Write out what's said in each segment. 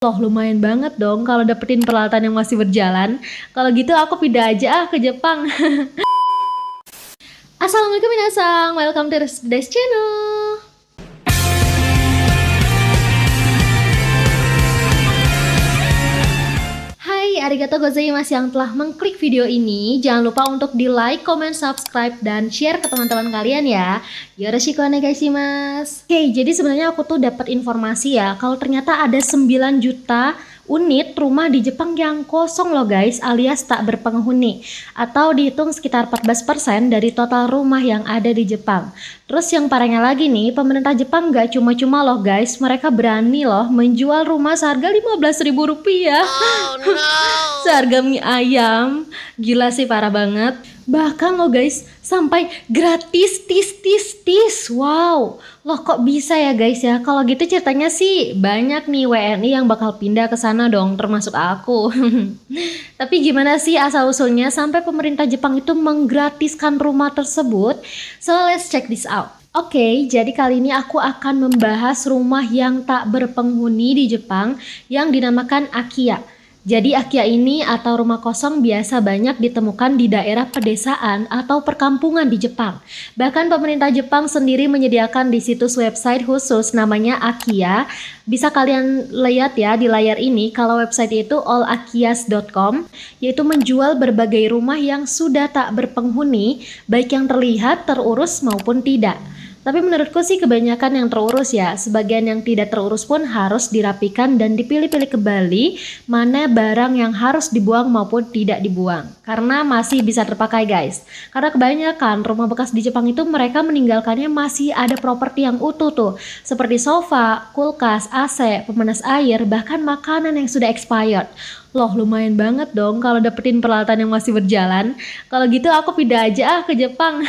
Loh, lumayan banget dong kalau dapetin peralatan yang masih berjalan. Kalau gitu aku pindah aja ke Jepang. Assalamualaikum minasang, welcome to today's channel. Hai, arigatou gozaimasu yang telah mengklik video ini. Jangan lupa untuk di like, comment, subscribe, dan share ke teman-teman kalian ya. Yoroshiku onegaishimasu. Oke, jadi sebenarnya aku tuh dapat informasi ya, kalau ternyata ada 9 juta unit rumah di Jepang yang kosong loh guys, alias tak berpenghuni, atau dihitung sekitar 14% dari total rumah yang ada di Jepang. Terus yang parahnya lagi nih, pemerintah Jepang gak cuma-cuma loh guys, mereka berani loh menjual rumah seharga 15.000 rupiah. Oh, no. Seharga mie ayam. Gila sih, parah banget. Bahkan loh guys, sampai gratis tis. Wow, loh kok bisa ya guys ya? Kalau gitu ceritanya sih banyak nih WNI yang bakal pindah ke sana dong, termasuk aku. Tapi gimana sih asal usulnya sampai pemerintah Jepang itu menggratiskan rumah tersebut? So let's check this out. Oke, jadi kali ini aku akan membahas rumah yang tak berpenghuni di Jepang yang dinamakan Akiya. Jadi Akiya ini atau rumah kosong biasa banyak ditemukan di daerah pedesaan atau perkampungan di Jepang. Bahkan pemerintah Jepang sendiri menyediakan di situs website khusus namanya Akiya. Bisa kalian lihat ya di layar ini kalau website itu allakiyas.com, yaitu menjual berbagai rumah yang sudah tak berpenghuni, baik yang terlihat, terurus maupun tidak. Tapi menurutku sih kebanyakan yang terurus ya, sebagian yang tidak terurus pun harus dirapikan dan dipilih-pilih kembali mana barang yang harus dibuang maupun tidak dibuang. Karena masih bisa terpakai guys. Karena kebanyakan rumah bekas di Jepang itu mereka meninggalkannya masih ada properti yang utuh tuh. Seperti sofa, kulkas, AC, pemanas air, bahkan makanan yang sudah expired. Loh, lumayan banget dong kalau dapetin peralatan yang masih berjalan. Kalau gitu aku pindah aja ke Jepang.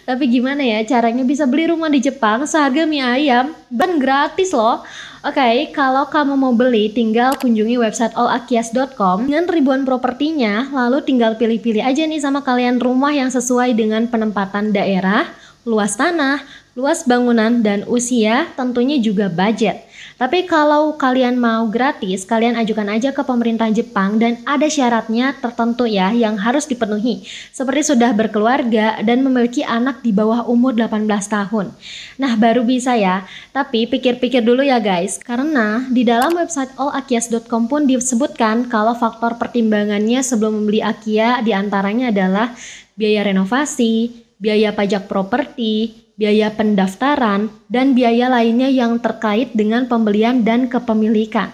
Tapi gimana ya caranya bisa beli rumah di Jepang seharga mie ayam? Dan gratis loh. Oke, kalau kamu mau beli tinggal kunjungi website allakiyas.com dengan ribuan propertinya, lalu tinggal pilih-pilih aja nih sama kalian rumah yang sesuai dengan penempatan daerah, luas tanah, luas bangunan, dan usia, tentunya juga budget. Tapi kalau kalian mau gratis, kalian ajukan aja ke pemerintah Jepang dan ada syaratnya tertentu ya yang harus dipenuhi. Seperti sudah berkeluarga dan memiliki anak di bawah umur 18 tahun. Nah, baru bisa ya. Tapi pikir-pikir dulu ya guys, karena di dalam website allakiyas.com pun disebutkan kalau faktor pertimbangannya sebelum membeli Akiya diantaranya adalah biaya renovasi, biaya pajak properti, biaya pendaftaran, dan biaya lainnya yang terkait dengan pembelian dan kepemilikan.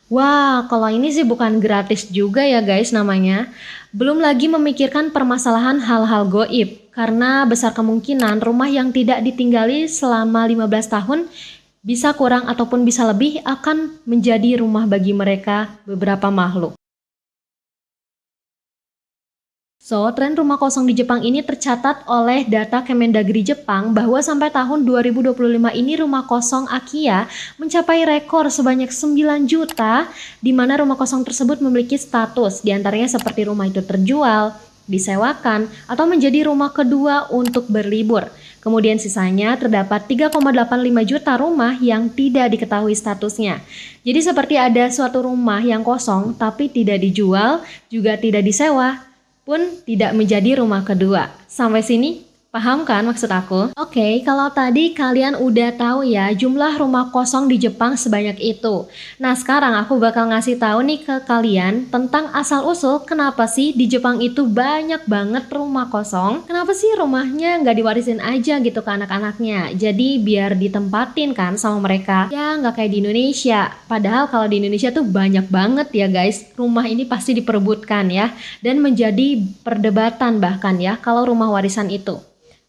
Wah, kalau ini sih bukan gratis juga ya guys namanya. Belum lagi memikirkan permasalahan hal-hal goib, karena besar kemungkinan rumah yang tidak ditinggali selama 15 tahun bisa kurang ataupun bisa lebih akan menjadi rumah bagi mereka beberapa makhluk. So, tren rumah kosong di Jepang ini tercatat oleh data Kemendagri Jepang bahwa sampai tahun 2025 ini rumah kosong Akiya mencapai rekor sebanyak 9 juta, di mana rumah kosong tersebut memiliki status, diantaranya seperti rumah itu terjual, disewakan, atau menjadi rumah kedua untuk berlibur. Kemudian sisanya terdapat 3,85 juta rumah yang tidak diketahui statusnya. Jadi seperti ada suatu rumah yang kosong tapi tidak dijual, juga tidak disewa, pun tidak menjadi rumah kedua. Sampai sini paham kan maksud aku? Oke, kalau tadi kalian udah tahu ya jumlah rumah kosong di Jepang sebanyak itu. Nah, sekarang aku bakal ngasih tahu nih ke kalian tentang asal-usul kenapa sih di Jepang itu banyak banget rumah kosong. Kenapa sih rumahnya nggak diwarisin aja gitu ke anak-anaknya? Jadi biar ditempatin kan sama mereka. Ya nggak kayak di Indonesia. Padahal kalau di Indonesia tuh banyak banget ya guys. Rumah ini pasti diperebutkan ya. Dan menjadi perdebatan bahkan ya kalau rumah warisan itu.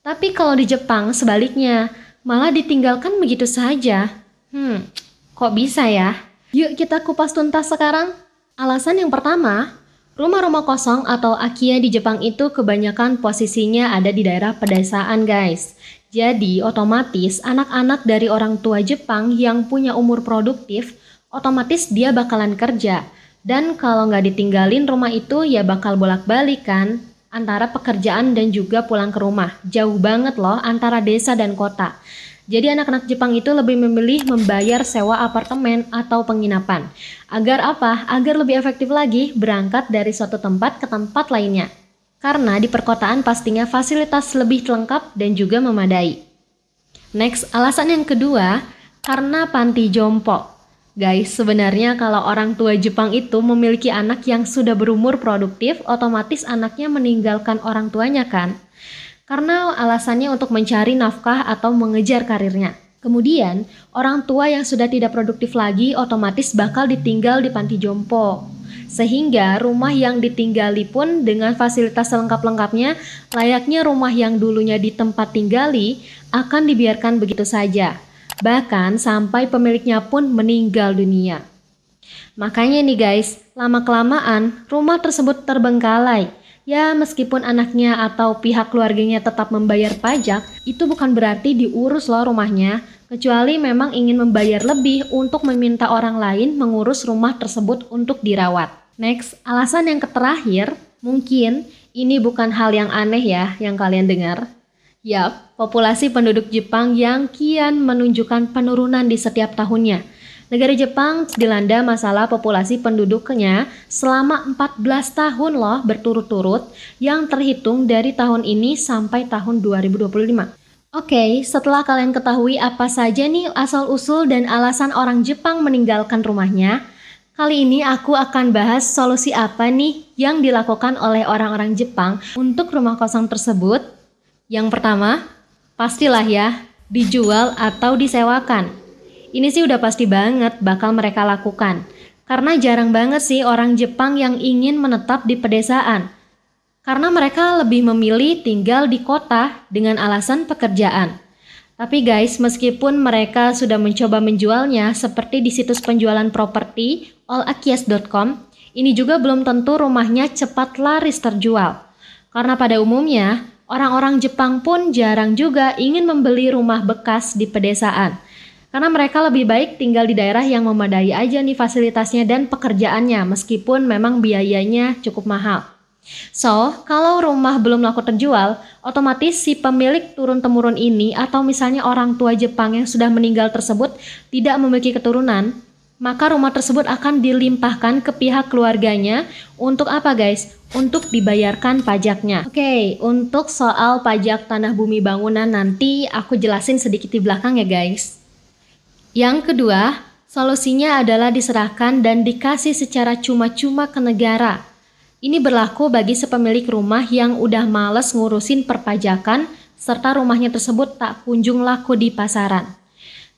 Tapi kalau di Jepang sebaliknya, malah ditinggalkan begitu saja. Kok bisa ya? Yuk kita kupas tuntas sekarang. Alasan yang pertama, rumah-rumah kosong atau Akiya di Jepang itu kebanyakan posisinya ada di daerah pedesaan guys. Jadi otomatis anak-anak dari orang tua Jepang yang punya umur produktif, otomatis dia bakalan kerja. Dan kalau nggak ditinggalin rumah itu ya bakal bolak-balik kan antara pekerjaan dan juga pulang ke rumah. Jauh banget loh antara desa dan kota. Jadi anak-anak Jepang itu lebih memilih membayar sewa apartemen atau penginapan. Agar apa? Agar lebih efektif lagi berangkat dari suatu tempat ke tempat lainnya. Karena di perkotaan pastinya fasilitas lebih lengkap dan juga memadai. Next, alasan yang kedua, karena panti jompo. Guys, sebenarnya kalau orang tua Jepang itu memiliki anak yang sudah berumur produktif, otomatis anaknya meninggalkan orang tuanya kan? Karena alasannya untuk mencari nafkah atau mengejar karirnya. Kemudian, orang tua yang sudah tidak produktif lagi otomatis bakal ditinggal di panti jompo. Sehingga rumah yang ditinggali pun dengan fasilitas selengkap-lengkapnya, layaknya rumah yang dulunya di tempat tinggali, akan dibiarkan begitu saja. Bahkan sampai pemiliknya pun meninggal dunia. Makanya nih guys, lama-kelamaan rumah tersebut terbengkalai. Ya meskipun anaknya atau pihak keluarganya tetap membayar pajak, itu bukan berarti diurus loh rumahnya, kecuali memang ingin membayar lebih untuk meminta orang lain mengurus rumah tersebut untuk dirawat. Next, alasan yang terakhir, mungkin ini bukan hal yang aneh ya yang kalian dengar. Yap, populasi penduduk Jepang yang kian menunjukkan penurunan di setiap tahunnya. Negara Jepang dilanda masalah populasi penduduknya selama 14 tahun loh berturut-turut yang terhitung dari tahun ini sampai tahun 2025. Oke, setelah kalian ketahui apa saja nih asal-usul dan alasan orang Jepang meninggalkan rumahnya, kali ini aku akan bahas solusi apa nih yang dilakukan oleh orang-orang Jepang untuk rumah kosong tersebut. Yang pertama, pastilah ya, dijual atau disewakan. Ini sih udah pasti banget bakal mereka lakukan. Karena jarang banget sih orang Jepang yang ingin menetap di pedesaan. Karena mereka lebih memilih tinggal di kota dengan alasan pekerjaan. Tapi guys, meskipun mereka sudah mencoba menjualnya seperti di situs penjualan properti allakias.com, ini juga belum tentu rumahnya cepat laris terjual. Karena pada umumnya, orang-orang Jepang pun jarang juga ingin membeli rumah bekas di pedesaan. Karena mereka lebih baik tinggal di daerah yang memadai aja nih fasilitasnya dan pekerjaannya meskipun memang biayanya cukup mahal. So, kalau rumah belum laku terjual, otomatis si pemilik turun-temurun ini atau misalnya orang tua Jepang yang sudah meninggal tersebut tidak memiliki keturunan, maka rumah tersebut akan dilimpahkan ke pihak keluarganya untuk apa guys? Untuk dibayarkan pajaknya. Oke, untuk soal pajak tanah bumi bangunan nanti aku jelasin sedikit di belakang ya guys. Yang kedua, solusinya adalah diserahkan dan dikasih secara cuma-cuma ke negara. Ini berlaku bagi sepemilik rumah yang udah males ngurusin perpajakan serta rumahnya tersebut tak kunjung laku di pasaran.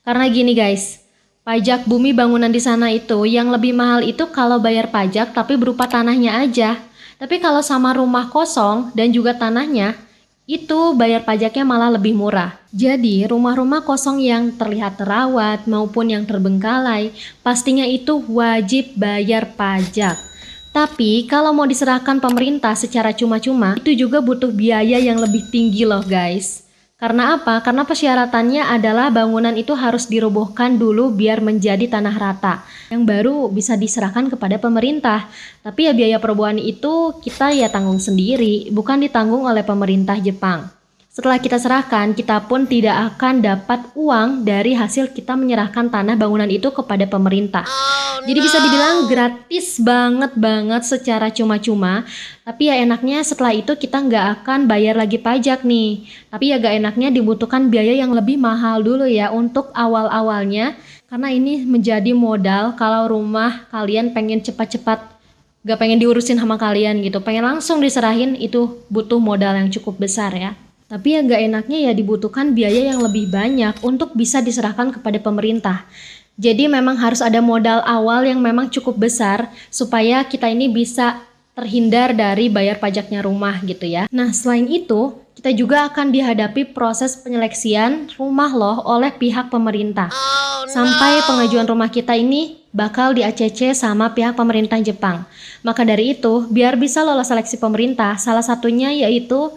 Karena gini guys, pajak bumi bangunan di sana itu yang lebih mahal itu kalau bayar pajak tapi berupa tanahnya aja. Tapi kalau sama rumah kosong dan juga tanahnya, itu bayar pajaknya malah lebih murah. Jadi rumah-rumah kosong yang terlihat terawat maupun yang terbengkalai pastinya itu wajib bayar pajak. Tapi kalau mau diserahkan pemerintah secara cuma-cuma itu juga butuh biaya yang lebih tinggi loh guys. Karena apa? Karena persyaratannya adalah bangunan itu harus dirobohkan dulu biar menjadi tanah rata yang baru bisa diserahkan kepada pemerintah. Tapi ya biaya perobohan itu kita ya tanggung sendiri, bukan ditanggung oleh pemerintah Jepang. Setelah kita serahkan, kita pun tidak akan dapat uang dari hasil kita menyerahkan tanah bangunan itu kepada pemerintah. Jadi bisa dibilang gratis banget secara cuma-cuma. Tapi ya enaknya setelah itu kita nggak akan bayar lagi pajak nih. Tapi ya gak enaknya dibutuhkan biaya yang lebih mahal dulu ya untuk awal-awalnya. Karena ini menjadi modal kalau rumah kalian pengen cepat-cepat, gak pengen diurusin sama kalian gitu, pengen langsung diserahin, itu butuh modal yang cukup besar ya. Tapi ya gak enaknya ya dibutuhkan biaya yang lebih banyak untuk bisa diserahkan kepada pemerintah. Jadi memang harus ada modal awal yang memang cukup besar supaya kita ini bisa terhindar dari bayar pajaknya rumah gitu ya. Nah selain itu, kita juga akan dihadapi proses penyeleksian rumah loh oleh pihak pemerintah. Sampai pengajuan rumah kita ini bakal di-ACC sama pihak pemerintah Jepang. Maka dari itu, biar bisa lolos seleksi pemerintah, salah satunya yaitu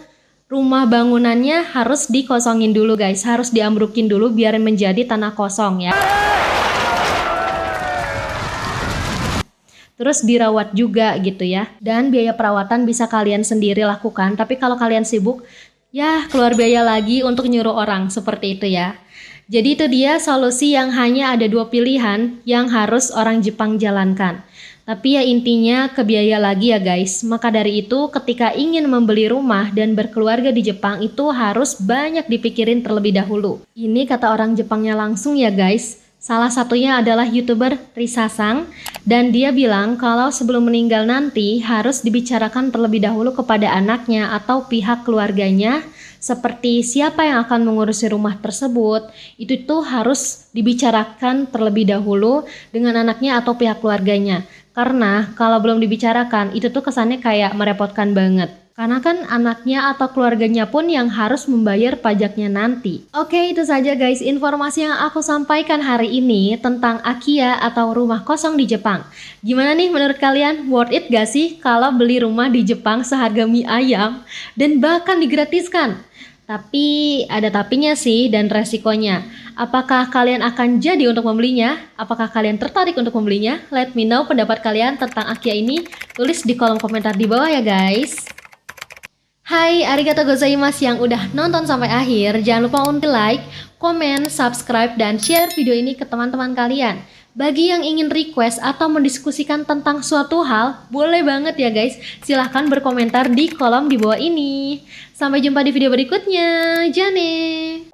rumah bangunannya harus dikosongin dulu guys, harus diambrukin dulu biar menjadi tanah kosong ya. Terus dirawat juga gitu ya. Dan biaya perawatan bisa kalian sendiri lakukan, tapi kalau kalian sibuk, ya keluar biaya lagi untuk nyuruh orang seperti itu ya. Jadi itu dia solusi yang hanya ada dua pilihan yang harus orang Jepang jalankan. Tapi ya intinya ke biaya lagi ya guys. Maka dari itu ketika ingin membeli rumah dan berkeluarga di Jepang itu harus banyak dipikirin terlebih dahulu. Ini kata orang Jepangnya langsung ya guys. Salah satunya adalah YouTuber Risasang dan dia bilang kalau sebelum meninggal nanti harus dibicarakan terlebih dahulu kepada anaknya atau pihak keluarganya seperti siapa yang akan mengurusi rumah tersebut. Itu tuh harus dibicarakan terlebih dahulu dengan anaknya atau pihak keluarganya. Karena kalau belum dibicarakan itu tuh kesannya kayak merepotkan banget. Karena kan anaknya atau keluarganya pun yang harus membayar pajaknya nanti. Oke, itu saja guys informasi yang aku sampaikan hari ini tentang Akiya atau rumah kosong di Jepang. Gimana nih menurut kalian? Worth it gak sih kalau beli rumah di Jepang seharga mie ayam dan bahkan digratiskan? Tapi ada tapinya sih dan resikonya. Apakah kalian akan jadi untuk membelinya? Apakah kalian tertarik untuk membelinya? Let me know pendapat kalian tentang Akiya ini. Tulis di kolom komentar di bawah ya guys. Hai, arigatou gozaimasu yang udah nonton sampai akhir. Jangan lupa untuk like, komen, subscribe, dan share video ini ke teman-teman kalian. Bagi yang ingin request atau mendiskusikan tentang suatu hal, boleh banget ya guys. Silahkan berkomentar di kolom di bawah ini. Sampai jumpa di video berikutnya. Jane!